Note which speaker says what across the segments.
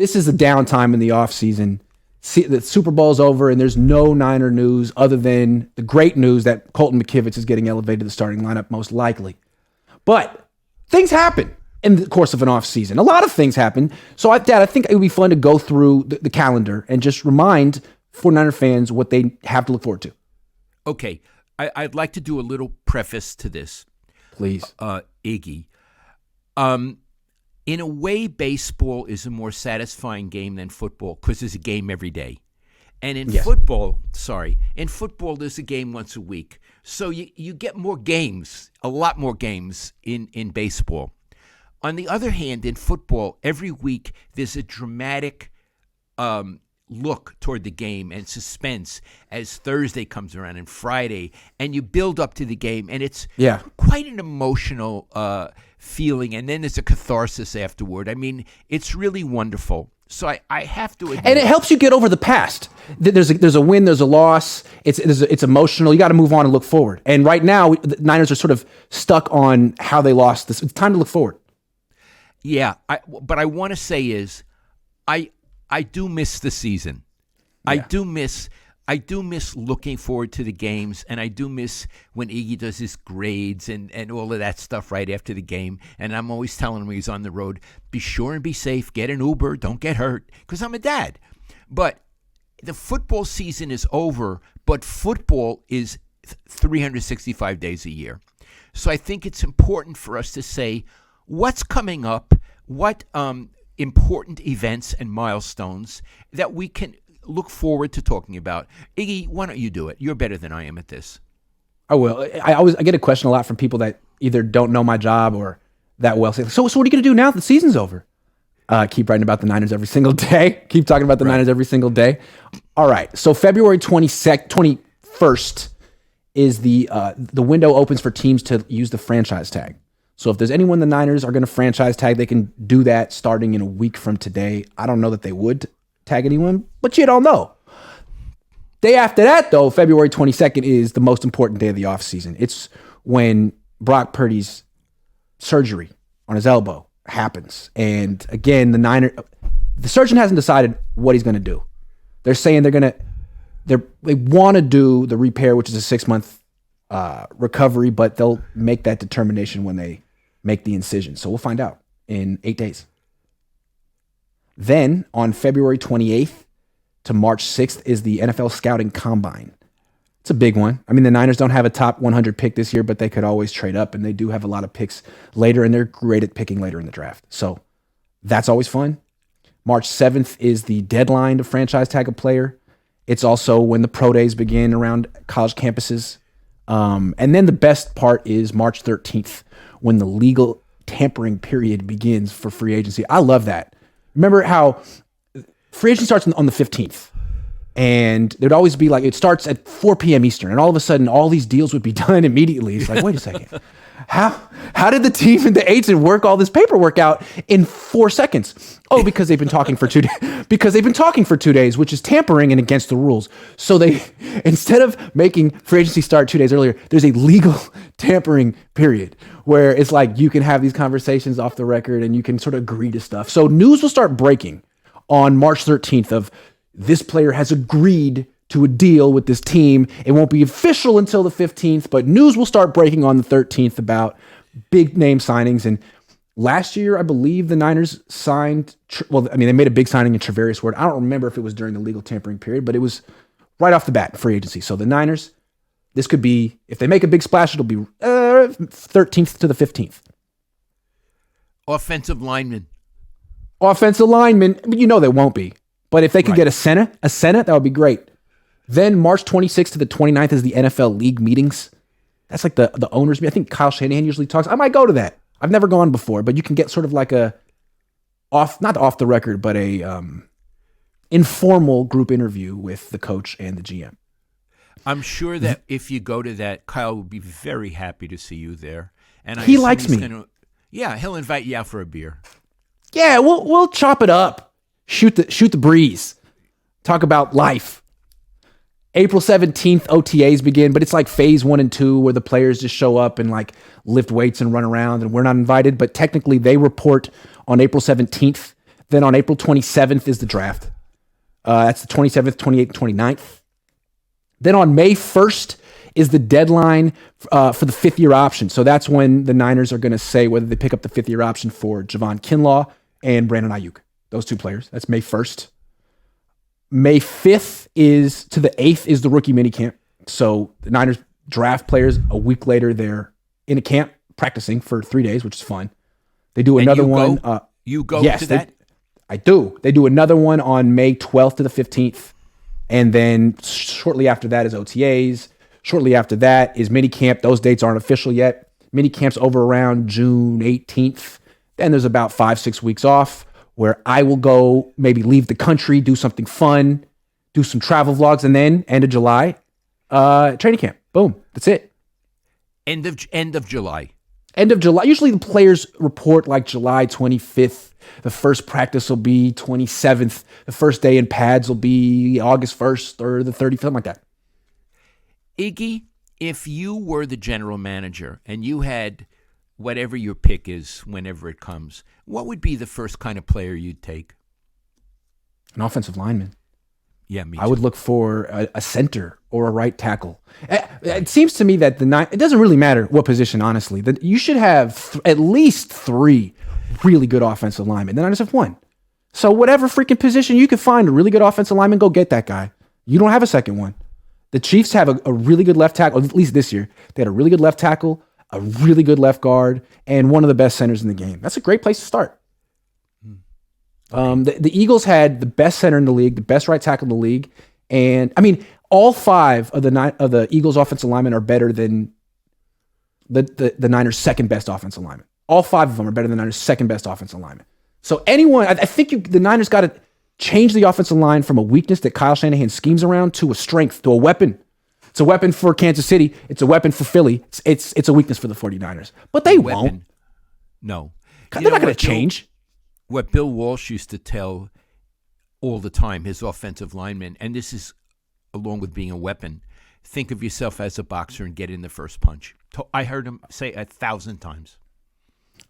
Speaker 1: this is a downtime in the offseason. See, the Super Bowl's over, and there's no Niner news other than the great news that Colton McKivitz is getting elevated to the starting lineup, most likely. But things happen in the course of an offseason. A lot of things happen. So, Dad, I think it would be fun to go through the calendar and just remind 49er fans what they have to look forward to.
Speaker 2: Okay. I'd like to do a little preface to this.
Speaker 1: Please.
Speaker 2: Iggy. In a way, baseball is a more satisfying game than football because there's a game every day. And in football, there's a game once a week. So you get more games, a lot more games in baseball. On the other hand, in football, every week there's a dramatic look toward the game and suspense as Thursday comes around and Friday, and you build up to the game, and it's quite an emotional feeling, and then there's a catharsis afterward. I mean, it's really wonderful. So I have to admit,
Speaker 1: and it helps you get over the past. There's a win, there's a loss. It's emotional. You got to move on and look forward. And right now, the Niners are sort of stuck on how they lost this. It's time to look forward.
Speaker 2: Yeah, but I want to say is, I do miss the season. Yeah. I do miss looking forward to the games, and I do miss when Iggy does his grades and all of that stuff right after the game. And I'm always telling him when he's on the road, be sure and be safe, get an Uber, don't get hurt, because I'm a dad. But the football season is over, but football is 365 days a year. So I think it's important for us to say what's coming up, what important events and milestones that we can look forward to talking about. Iggy, why don't you do it? You're better than I am at this.
Speaker 1: I will. I get a question a lot from people that either don't know my job or that well. Say, so what are you going to do now that the season's over? Keep writing about the Niners every single day. Keep talking about the Niners every single day. All right. So February 21st is the window opens for teams to use the franchise tag. So if there's anyone the Niners are going to franchise tag, they can do that starting in a week from today. I don't know that they would tag anyone, but you don't know. Day after that, though, February 22nd is the most important day of the offseason. It's when Brock Purdy's surgery on his elbow happens. And again, the surgeon hasn't decided what he's going to do. They're saying they want to do the repair, which is a 6-month recovery, but they'll make that determination when they make the incision. So we'll find out in 8 days. Then on February 28th to March 6th is the NFL Scouting Combine. It's a big one. I mean, the Niners don't have a top 100 pick this year, but they could always trade up, and they do have a lot of picks later, and they're great at picking later in the draft. So that's always fun. March 7th is the deadline to franchise tag a player. It's also when the pro days begin around college campuses. And then the best part is March 13th, when the legal tampering period begins for free agency. I love that. Remember how free agency starts on the 15th, and there'd always be like, it starts at 4 p.m. Eastern, and all of a sudden all these deals would be done immediately. It's like, wait a second. How did the team and the agent work all this paperwork out in 4 seconds? Oh, because they've been talking for 2 days. Because they've been talking for 2 days, which is tampering and against the rules. So they, instead of making free agency start 2 days earlier, there's a legal tampering period where it's like you can have these conversations off the record and you can sort of agree to stuff. So news will start breaking on March 13th of this player has agreed to a deal with this team. It won't be official until the 15th, but news will start breaking on the 13th about big name signings. And last year, I believe the Niners signed, they made a big signing in Travarius Ward. I don't remember if it was during the legal tampering period, but it was right off the bat, free agency. So the Niners, this could be, if they make a big splash, it'll be 13th to the 15th.
Speaker 2: Offensive linemen,
Speaker 1: you know they won't be. But if they could get a Senate, that would be great. Then March 26th to the 29th is the NFL league meetings. That's like the owners. I think Kyle Shanahan usually talks. I might go to that. I've never gone before, but you can get sort of like not off the record, but a informal group interview with the coach and the GM.
Speaker 2: I'm sure that if you go to that, Kyle would be very happy to see you there. And
Speaker 1: he likes me.
Speaker 2: He'll invite you out for a beer.
Speaker 1: Yeah, we'll chop it up. Shoot the breeze. Talk about life. April 17th, OTAs begin, but it's like phase 1 and 2 where the players just show up and like lift weights and run around and we're not invited. But technically they report on April 17th. Then on April 27th is the draft. That's the 27th, 28th, 29th. Then on May 1st is the deadline for the fifth-year option. So that's when the Niners are going to say whether they pick up the fifth-year option for Javon Kinlaw and Brandon Ayuk. Those two players. That's May 1st. May 5th to the 8th is the rookie minicamp. So the Niners draft players. A week later, they're in a camp practicing for 3 days, which is fun. They do another one.
Speaker 2: You go
Speaker 1: yes,
Speaker 2: to that?
Speaker 1: I do. They do another one on May 12th to the 15th. And then shortly after that is OTAs. Shortly after that is minicamp. Those dates aren't official yet. Minicamp's over around June 18th. Then there's about 5-6 weeks off where I will go maybe leave the country, do something fun, do some travel vlogs, and then end of July, training camp. Boom. That's it.
Speaker 2: End of July.
Speaker 1: End of July. Usually the players report like July 25th. The first practice will be 27th. The first day in pads will be August 1st or the 30th, something like that.
Speaker 2: Iggy, if you were the general manager and you had whatever your pick is whenever it comes, what would be the first kind of player you'd take?
Speaker 1: An offensive lineman.
Speaker 2: Yeah, me too.
Speaker 1: I would look for a center or a right tackle. It seems to me that it doesn't really matter what position, honestly. That you should have at least 3 really good offensive linemen. Then I just have 1. So whatever freaking position you could find a really good offensive lineman, go get that guy. You don't have a second one. The Chiefs have a really good left tackle, at least this year. They had a really good left tackle, a really good left guard, and one of the best centers in the game. That's a great place to start. Okay. The Eagles had the best center in the league, the best right tackle in the league, and I mean, all 5 of the Eagles' offensive linemen are better than the Niners' second best offensive lineman. All 5 of them are better than the Niners' second best offensive lineman. So anyone, I think the Niners got to change the offensive line from a weakness that Kyle Shanahan schemes around to a strength, to a weapon. It's a weapon for Kansas City. It's a weapon for Philly. It's a weakness for the 49ers. But they won't.
Speaker 2: No.
Speaker 1: They're not going to change.
Speaker 2: What Bill Walsh used to tell all the time, his offensive linemen, and this is along with being a weapon, think of yourself as a boxer and get in the first punch. I heard him say 1,000 times.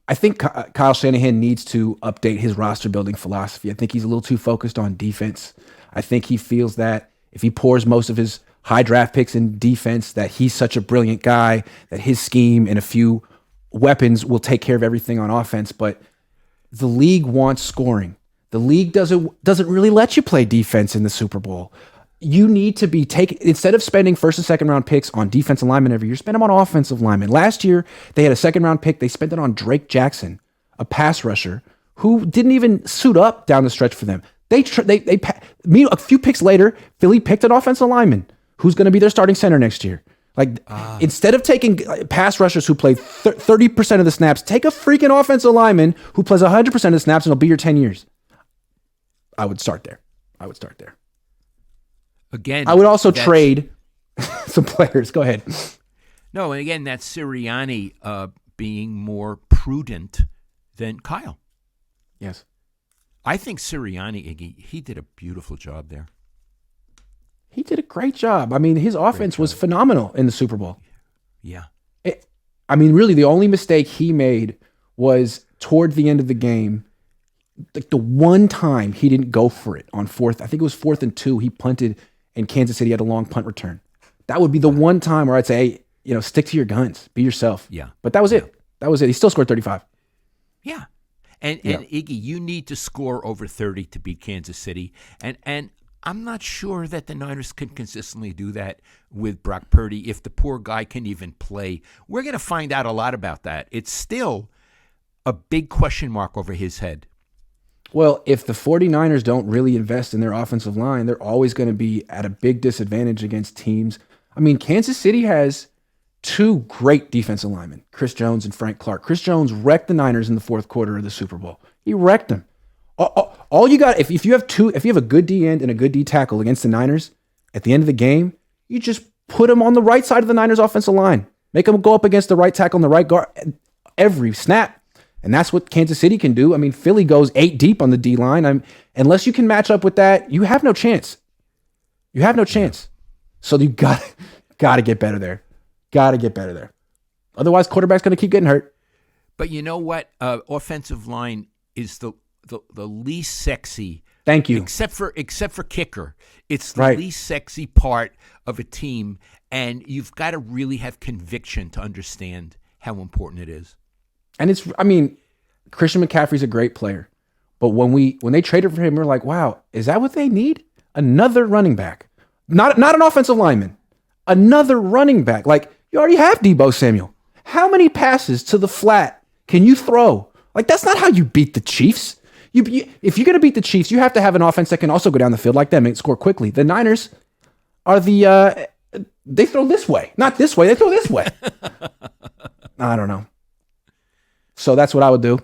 Speaker 1: I think Kyle Shanahan needs to update his roster building philosophy. I think he's a little too focused on defense. I think he feels that if he pours most of his high draft picks in defense, that he's such a brilliant guy, that his scheme and a few weapons will take care of everything on offense. But the league wants scoring. The league doesn't really let you play defense in the Super Bowl. You need to be instead of spending first and second round picks on defensive linemen every year, spend them on offensive linemen. Last year, they had a second round pick. They spent it on Drake Jackson, a pass rusher who didn't even suit up down the stretch for them. A few picks later, Philly picked an offensive lineman who's going to be their starting center next year. Instead of taking pass rushers who play 30% of the snaps, take a freaking offensive lineman who plays 100% of the snaps and he'll be your 10 years. I would start there.
Speaker 2: Again,
Speaker 1: I would also trade some players. Go ahead.
Speaker 2: No, and again, that's Sirianni being more prudent than Kyle.
Speaker 1: Yes.
Speaker 2: I think Sirianni, Iggy, he did a beautiful job there.
Speaker 1: He did a great job. I mean, his offense was phenomenal in the Super Bowl.
Speaker 2: Yeah.
Speaker 1: Really, the only mistake he made was toward the end of the game. Like the one time he didn't go for it on 4th, I think it was 4th and 2, he punted and Kansas City had a long punt return. That would be the one time where I'd say, hey, stick to your guns, be yourself.
Speaker 2: Yeah.
Speaker 1: But that was it. He still scored 35.
Speaker 2: Yeah. And Iggy, you need to score over 30 to beat Kansas City. And I'm not sure that the Niners can consistently do that with Brock Purdy if the poor guy can even play. We're going to find out a lot about that. It's still a big question mark over his head.
Speaker 1: Well, if the 49ers don't really invest in their offensive line, they're always going to be at a big disadvantage against teams. I mean, Kansas City has 2 great defensive linemen, Chris Jones and Frank Clark. Chris Jones wrecked the Niners in the 4th quarter of the Super Bowl. He wrecked them. All you got, if you have a good D end and a good D tackle against the Niners, at the end of the game, you just put them on the right side of the Niners offensive line. Make them go up against the right tackle and the right guard every snap. And that's what Kansas City can do. I mean, Philly goes 8 deep on the D line. Unless you can match up with that, you have no chance. So you got to get better there. Otherwise, quarterback's going to keep getting hurt.
Speaker 2: But you know what? Offensive line is the the least sexy.
Speaker 1: Thank you.
Speaker 2: Except for kicker, it's the
Speaker 1: Right.
Speaker 2: least sexy part of a team, and you've got to really have conviction to understand how important it is.
Speaker 1: And Christian McCaffrey's a great player, but when they traded for him, we're like, wow, is that what they need? Another running back, not an offensive lineman, another running back. Like, you already have Deebo Samuel. How many passes to the flat can you throw? Like, that's not how you beat the Chiefs. If you're going to beat the Chiefs, you have to have an offense that can also go down the field like them and score quickly. The Niners are they throw this way, not this way. They throw this way. I don't know. So that's what I would do.